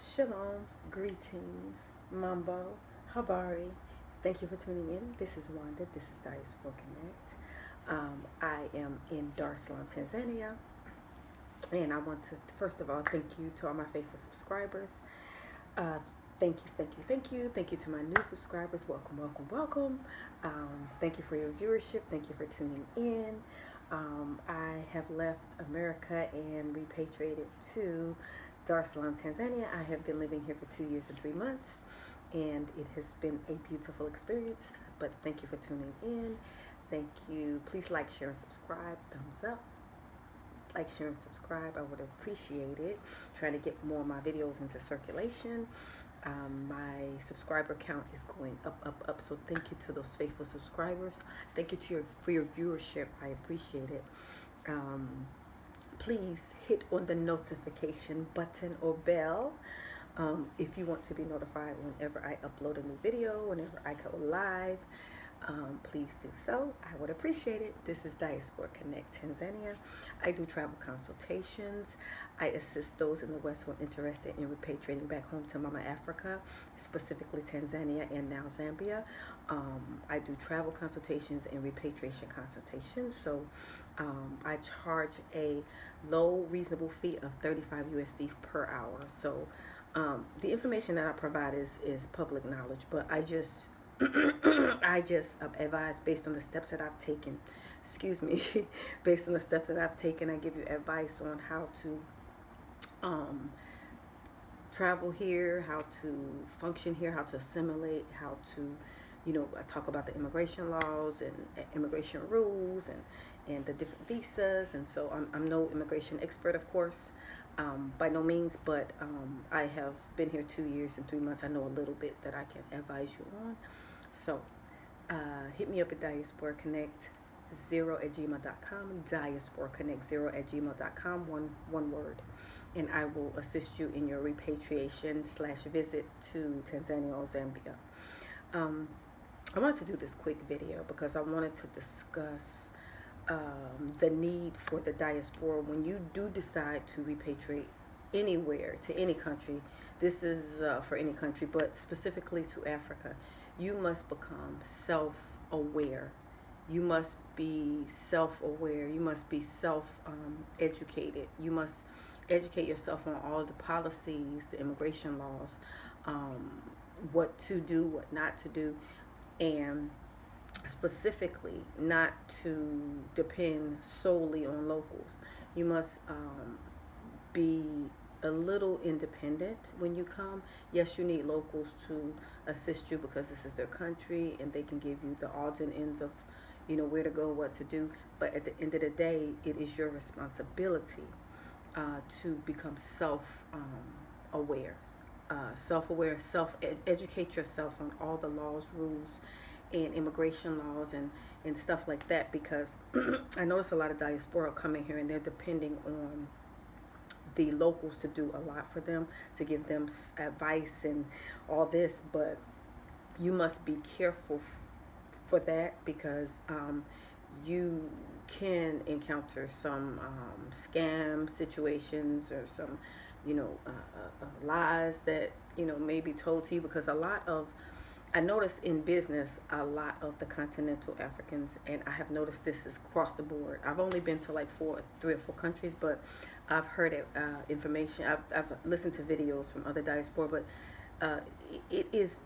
Shalom, greetings, Mambo, Habari. Thank you for tuning in. This is Wanda. This is Diaspora Connect. I am in Dar es Salaam, Tanzania, and I want to first of all thank you to all my faithful subscribers. Uh, thank you to my new subscribers. Welcome, welcome, welcome. Thank you for your viewership. Thank you for tuning in. I have left America and repatriated to Dar es Salaam, Tanzania. I have been living here for 2 years and 3 months, and it has been a beautiful experience. But thank you for tuning in. Thank you. Please like, share, and subscribe. Thumbs up. Like, share, and subscribe. I would appreciate it. Trying to get more of my videos into circulation. My subscriber count is going up. So thank you to those faithful subscribers. Thank you for your viewership. I appreciate it. Please hit on the notification button or bell if you want to be notified whenever I upload a new video, whenever I go live. Please do so. I would appreciate it. This is Diaspora Connect Tanzania. I do travel consultations. I assist those in the West who are interested in repatriating back home to Mama Africa, specifically Tanzania and now Zambia. I do travel consultations and repatriation consultations. So I charge a low, reasonable fee of 35 USD per hour. So the information that I provide is public knowledge, but I just advise based on the steps that I've taken. Excuse me, based on the steps that I've taken, I give you advice on how to travel here, how to function here, how to assimilate, how to, I talk about the immigration laws and immigration rules and the different visas. And so I'm no immigration expert, of course, by no means, but I have been here 2 years and 3 months. I know a little bit that I can advise you on. So hit me up at Diaspora Connect 0 at gmail.com, Diaspora Connect 0 at gmail.com, one word, and I will assist you in your repatriation / visit to Tanzania or Zambia. I wanted to do this quick video because I wanted to discuss the need for the diaspora when you do decide to repatriate anywhere to any country. This is for any country, but specifically to Africa. You must become self-aware. You must be self-aware. You must be self-educated. You must educate yourself on all the policies, the immigration laws, what to do, what not to do, and specifically not to depend solely on locals. You must be a little independent when you come. Yes, you need locals to assist you because this is their country and they can give you the odds and ends of, where to go, what to do. But at the end of the day, it is your responsibility to become self-aware. Self-aware, educate yourself on all the laws, rules, and immigration laws and stuff like that, because I notice a lot of diaspora coming here and they're depending on the locals to do a lot for them, to give them advice and all this, but you must be careful for that because you can encounter some scam situations or some lies that may be told to you, because I noticed in business, a lot of the continental Africans, and I have noticed this is across the board. I've only been to like 3 or 4 countries, but I've heard information. I've listened to videos from other diaspora, but it is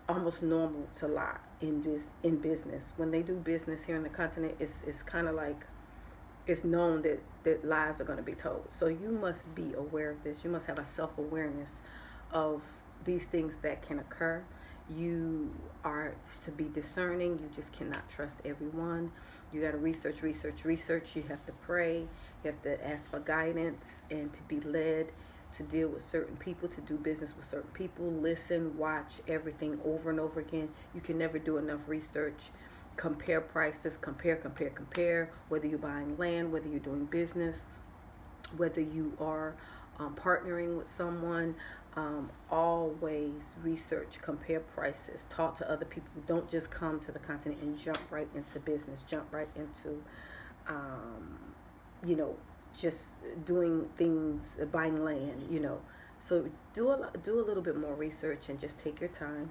almost normal to lie in business. When they do business here in the continent, it's kind of like it's known that lies are going to be told. So you must be aware of this. You must have a self-awareness of these things that can occur. You are to be discerning. You just cannot trust everyone. You got to research. You have to pray. You have to ask for guidance and to be led to deal with certain people, to do business with certain people. Listen, watch everything over and over again. You can never do enough research. Compare prices. Compare. Whether you're buying land, whether you're doing business, whether you are partnering with someone, always research, compare prices, talk to other people. Don't just come to the continent and jump right into business, jump right into, just doing things, buying land, So do a little bit more research and just take your time.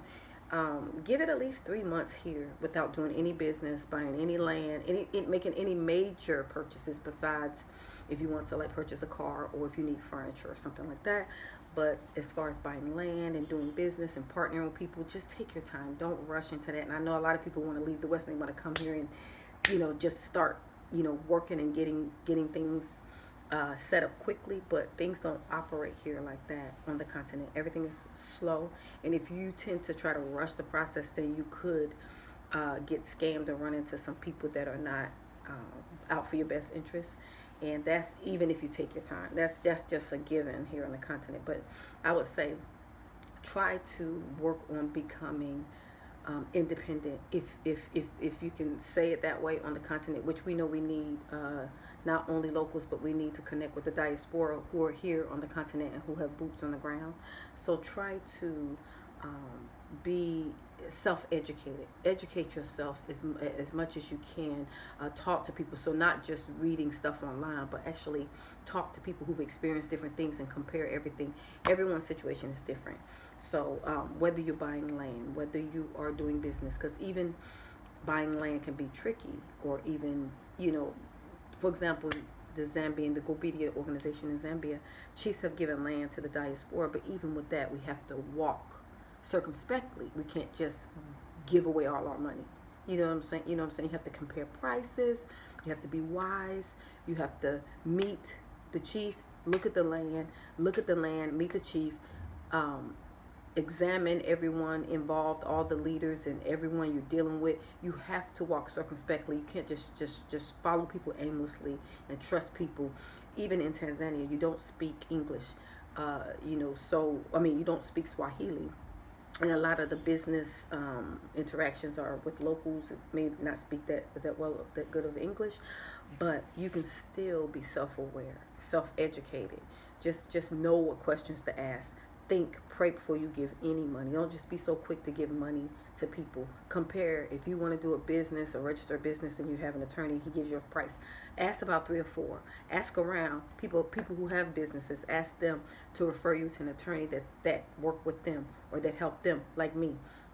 Give it at least 3 months here without doing any business, buying any land, making any major purchases besides if you want to like purchase a car or if you need furniture or something like that. But as far as buying land and doing business and partnering with people, just take your time. Don't rush into that. And I know a lot of people want to leave the West and they want to come here and, just start, working and getting things set up quickly, but things don't operate here like that on the continent. Everything is slow, and if you tend to try to rush the process, then you could get scammed or run into some people that are not out for your best interest. And that's even if you take your time. That's just a given here on the continent. But I would say try to work on becoming independent, if you can say it that way, on the continent, which we know we need not only locals, but we need to connect with the diaspora who are here on the continent and who have boots on the ground. So try to be self-educated. Educate yourself as much as you can. Talk to people. So not just reading stuff online, but actually talk to people who've experienced different things and compare everything. Everyone's situation is different. So whether you're buying land, whether you are doing business, because even buying land can be tricky, or even, for example, the Gobidia organization in Zambia, chiefs have given land to the diaspora, but even with that, we have to walk circumspectly. We can't just give away all our money. You know what I'm saying? You have to compare prices. You have to be wise. You have to meet the chief, look at the land, meet the chief, examine everyone involved, all the leaders and everyone you're dealing with. You have to walk circumspectly. You can't just follow people aimlessly and trust people. Even in Tanzania, you don't speak English, you don't speak Swahili. And a lot of the business interactions are with locals who may not speak that good of English, but you can still be self-aware, self-educated. Just know what questions to ask. Think, pray before you give any money. Don't just be so quick to give money to people. Compare. If you want to do a business or register a business and you have an attorney, he gives you a price. Ask about 3 or 4. Ask around people who have businesses. Ask them to refer you to an attorney that work with them or that help them. Like me,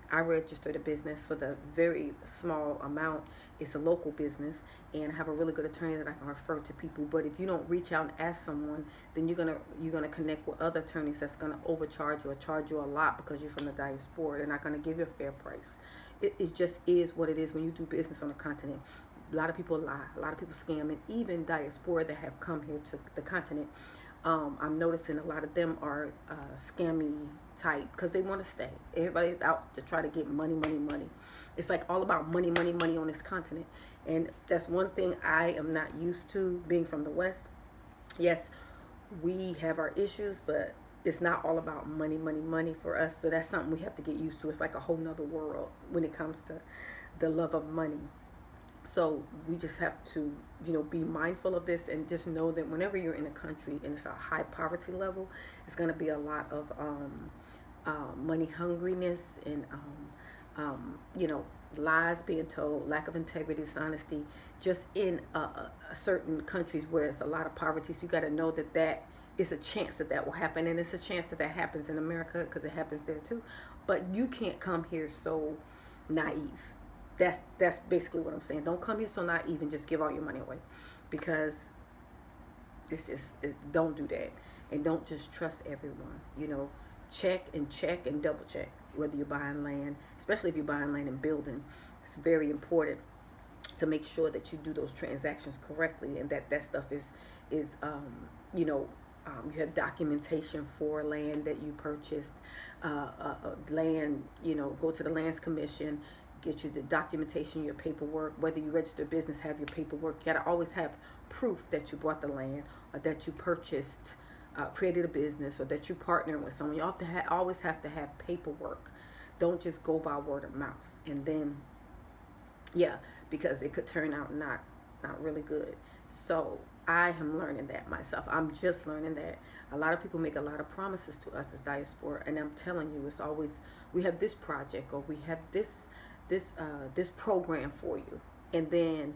I registered a business for the very small amount. It's a local business, and I have a really good attorney that I can refer to people. But if you don't reach out and ask someone, then you're gonna connect with other attorneys that's gonna overcharge you or charge you a lot because you're from the diaspora. They're not gonna give you a fair price. It just is what it is when you do business on the continent. A lot of people lie, a lot of people scam, and even diaspora that have come here to the continent. I'm noticing a lot of them are scammy type because they want to stay. Everybody's out to try to get money. It's like all about money on this continent. And that's one thing I am not used to, being from the West. Yes, we have our issues, but it's not all about money for us. So that's something we have to get used to. It's like a whole nother world when it comes to the love of money. So we just have to, be mindful of this, and just know that whenever you're in a country and it's a high poverty level, it's going to be a lot of money hungriness and, lies being told, lack of integrity, dishonesty, just in certain countries where it's a lot of poverty. So you got to know that is a chance that will happen, and it's a chance that happens in America because it happens there too. But you can't come here so naive. That's basically what I'm saying. Don't come here so naive and just give all your money away, because don't do that. And don't just trust everyone. Check and double check whether you're buying land, especially if you're buying land and building. It's very important to make sure that you do those transactions correctly, and that stuff is you have documentation for land that you purchased, land, go to the Lands Commission, get you the documentation, your paperwork. Whether you register a business, have your paperwork. You got to always have proof that you bought the land, or that you purchased, created a business, or that you partnered with someone. You always have to have paperwork. Don't just go by word of mouth. And then, because it could turn out not really good. So I am learning that myself. I'm just learning that a lot of people make a lot of promises to us as diaspora, and I'm telling you, it's always, we have this project, or we have this program for you, and then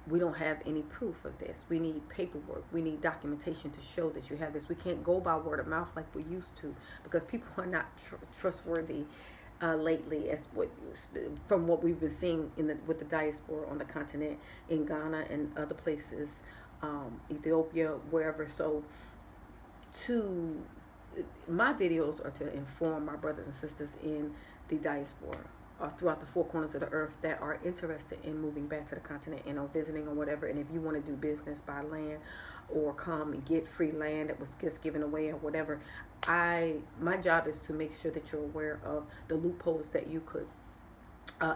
we don't have any proof of this. We need paperwork. We need documentation to show that you have this. We can't go by word of mouth like we used to, because people are not trustworthy lately, as from what we've been seeing with the diaspora on the continent, in Ghana and other places, Ethiopia, wherever. So, to my videos are to inform my brothers and sisters in the diaspora, throughout the four corners of the earth, that are interested in moving back to the continent and or visiting or whatever. And if you want to do business, buy land, or come and get free land that was just given away or whatever, my job is to make sure that you're aware of the loopholes that you could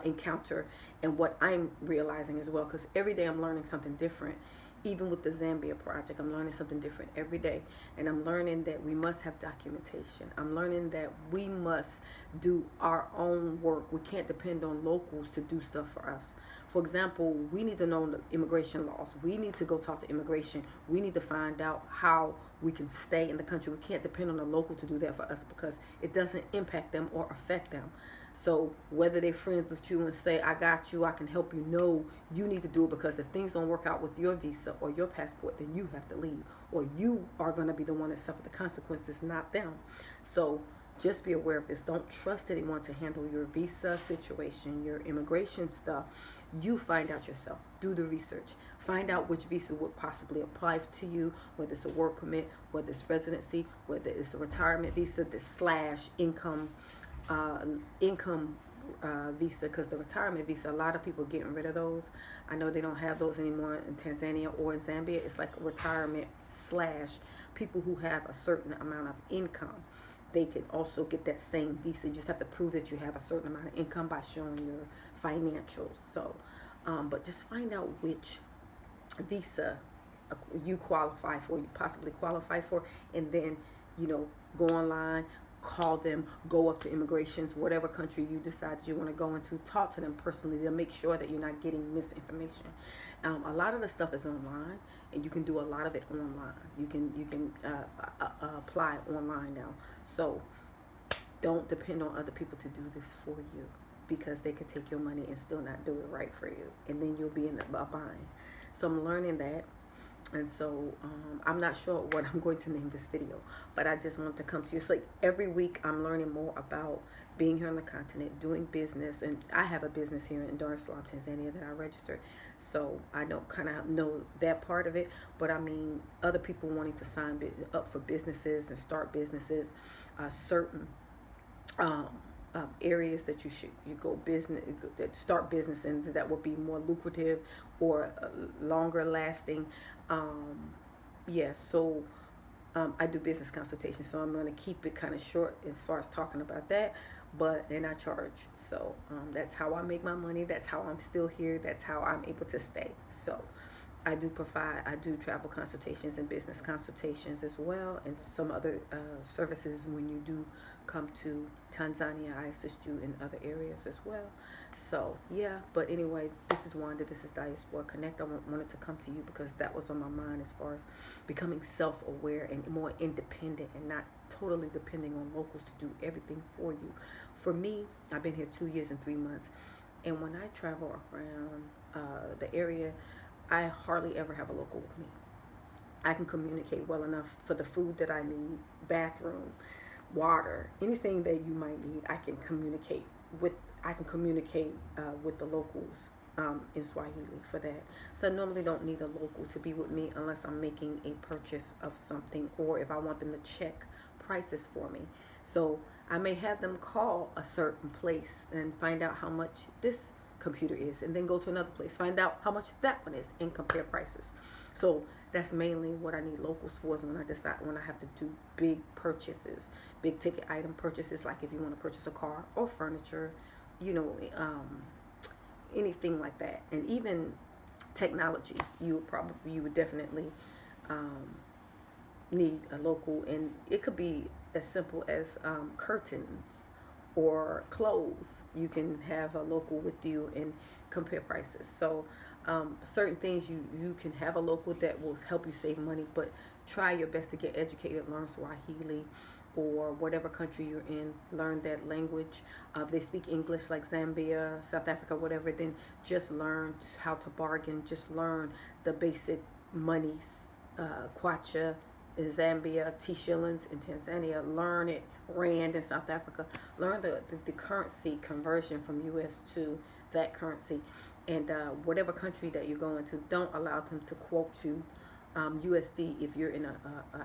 encounter, and what I'm realizing as well, because every day I'm learning something different. Even with the Zambia project, I'm learning something different every day. And I'm learning that we must have documentation. I'm learning that we must do our own work. We can't depend on locals to do stuff for us. For example, we need to know the immigration laws. We need to go talk to immigration. We need to find out how we can stay in the country. We can't depend on a local to do that for us, because it doesn't impact them or affect them. So whether they're friends with you and say, I got you, I can help you, no, you need to do it, because if things don't work out with your visa or your passport, then you have to leave, or you are going to be the one that suffer the consequences, not them. So just be aware of this. Don't trust anyone to handle your visa situation, your immigration stuff. You find out yourself. Do the research. Find out which visa would possibly apply to you, whether it's a work permit, whether it's residency, whether it's a retirement visa, the slash income visa, because the retirement visa, a lot of people are getting rid of those. I know they don't have those anymore in Tanzania or in Zambia. It's like retirement slash people who have a certain amount of income. They can also get that same visa. You just have to prove that you have a certain amount of income by showing your financials. So, but just find out which visa you qualify for, you possibly qualify for, and then, go online, call them, go up to immigrations, whatever country you decide you want to go into, talk to them personally to make sure that you're not getting misinformation. A lot of the stuff is online, and you can do a lot of it online. You can apply online now. So don't depend on other people to do this for you, because they could take your money and still not do it right for you, and then you'll be in a bind. So I'm learning that. And so I'm not sure what I'm going to name this video, but I just want to come to you. It's like every week I'm learning more about being here on the continent, doing business. And I have a business here in Dar es Salaam, Tanzania, that I registered. So I don't kind of know that part of it. But I mean, other people wanting to sign up for businesses and start businesses, certain areas that you go start business in that will be more lucrative or longer lasting. So I do business consultation, so I'm going to keep it kind of short as far as talking about that, and I charge. So that's how I make my money. That's how I'm still here. That's how I'm able to stay. So I do travel consultations and business consultations as well, and some other services when you do come to Tanzania. I assist you in other areas as well. So yeah, but anyway, this is Wanda. This is Diaspora Connect. I wanted to come to you because that was on my mind as far as becoming self-aware and more independent, and not totally depending on locals to do everything for you. For me, I've been here 2 years and 3 months, and when I travel around the area, I hardly ever have a local with me. I can communicate well enough for the food that I need, bathroom, water, anything that you might need. I can communicate with the locals in Swahili for that. So I normally don't need a local to be with me unless I'm making a purchase of something, or if I want them to check prices for me. So I may have them call a certain place and find out how much this computer is, and then go to another place, find out how much that one is, and compare prices. So that's mainly what I need locals for, is when I have to do big purchases, big ticket item purchases, like if you want to purchase a car or furniture, anything like that. And even technology, you would definitely need a local, and it could be as simple as curtains or clothes. You can have a local with you and compare prices. So certain things you can have a local that will help you save money, but try your best to get educated, learn Swahili, or whatever country you're in, learn that language. If they speak English like Zambia, South Africa, whatever, then just learn how to bargain. Just learn the basic monies, kwacha in Zambia, T shillings in Tanzania. Learn it, rand in South Africa. Learn the currency conversion from US to that currency. And whatever country that you're going to, don't allow them to quote you USD if you're in a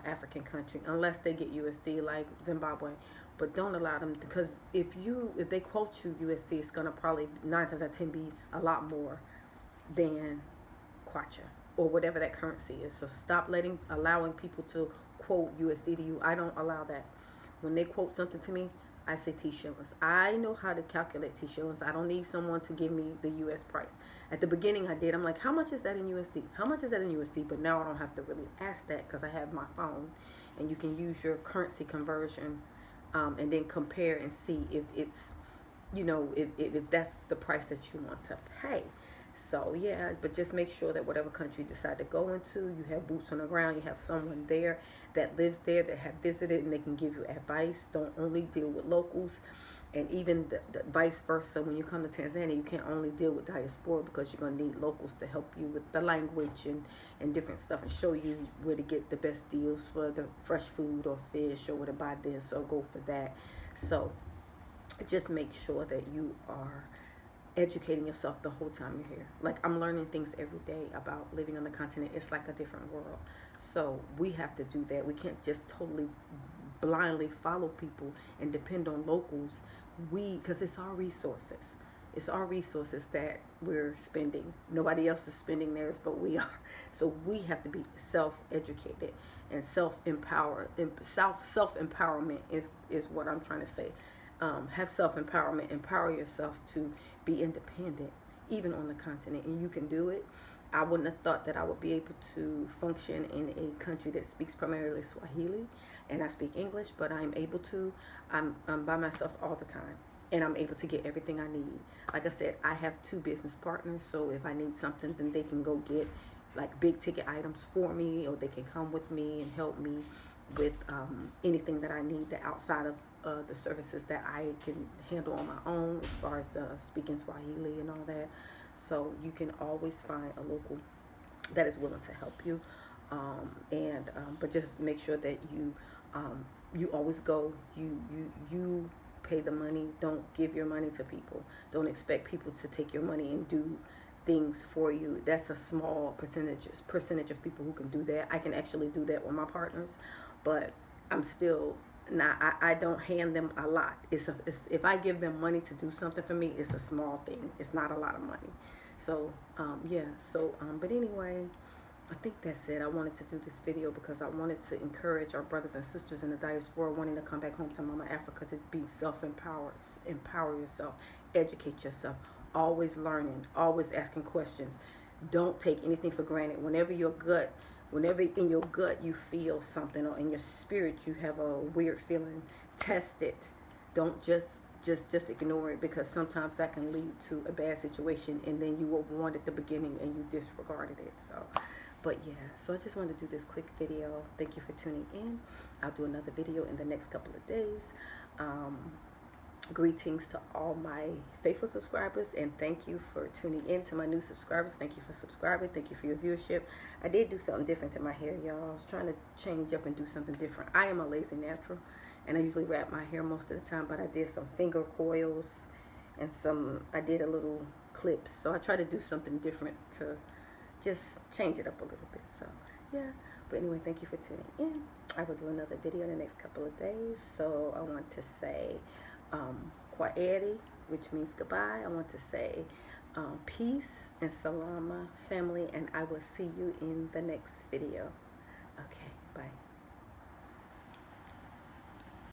African country, unless they get USD like Zimbabwe. But don't allow them, because if they quote you USD, it's gonna probably 9 times out of 10 be a lot more than kwacha or whatever that currency is. So stop allowing people to quote USD to you. I don't allow that. When they quote something to me, I say T shillings. I know how to calculate T shillings. I don't need someone to give me the US price. At the beginning I did. I'm like, how much is that in USD? How much is that in USD? But now I don't have to really ask that, because I have my phone, and you can use your currency conversion and then compare and see if it's, if that's the price that you want to pay. So yeah, but just make sure that whatever country you decide to go into, you have boots on the ground, you have someone there that lives there, that have visited, and they can give you advice. Don't only deal with locals. And even the vice versa, when you come to Tanzania, you can't only deal with diaspora, because you're going to need locals to help you with the language and different stuff, and show you where to get the best deals for the fresh food or fish, or where to buy this or go for that. So just make sure that you are educating yourself the whole time you're here. Like, I'm learning things every day about living on the continent. It's like a different world. So we have to do that. We can't just totally blindly follow people and depend on locals. Because it's our resources. It's our resources that we're spending. Nobody else is spending theirs, but we are. So we have to be self-educated and self-empowered. Self-empowerment is what I'm trying to say. Have self-empowerment. Empower yourself to be independent, even on the continent, and you can do it. I wouldn't have thought that I would be able to function in a country that speaks primarily Swahili, and I speak English, but I'm able to. I'm by myself all the time, and I'm able to get everything I need. Like I said, I have 2 business partners, so if I need something, then they can go get like big ticket items for me, or they can come with me and help me with anything that I need that outside of the services that I can handle on my own, as far as the speaking Swahili and all that. So you can always find a local that is willing to help you, but just make sure that you always go. You pay the money. Don't give your money to people. Don't expect people to take your money and do things for you. That's a small percentage of people who can do that. I can actually do that with my partners, but I'm still not. I don't hand them a lot. If I give them money to do something for me, it's a small thing. It's not a lot of money. So yeah. So but anyway, I think that's it. I wanted to do this video because I wanted to encourage our brothers and sisters in the diaspora wanting to come back home to Mama Africa to be self-empowered. Empower yourself. Educate yourself. Always learning. Always asking questions. Don't take anything for granted. Whenever in your gut you feel something, or in your spirit you have a weird feeling, test it. Don't just ignore it, because sometimes that can lead to a bad situation, and then you were warned at the beginning and you disregarded it. So, but yeah, so I just wanted to do this quick video. Thank you for tuning in. I'll do another video in the next couple of days. Greetings to all my faithful subscribers, and thank you for tuning in. To my new subscribers, thank you for subscribing. Thank you for your viewership. I did do something different to my hair, y'all. I was trying to change up and do something different. I am a lazy natural, and I usually wrap my hair most of the time, but I did some finger coils and I did a little clips. So I try to do something different to just change it up a little bit. So yeah, but anyway, thank you for tuning in. I will do another video in the next couple of days. So I want to say Kwaheri, which means goodbye. I want to say peace and salama, family, and I will see you in the next video. Okay, bye.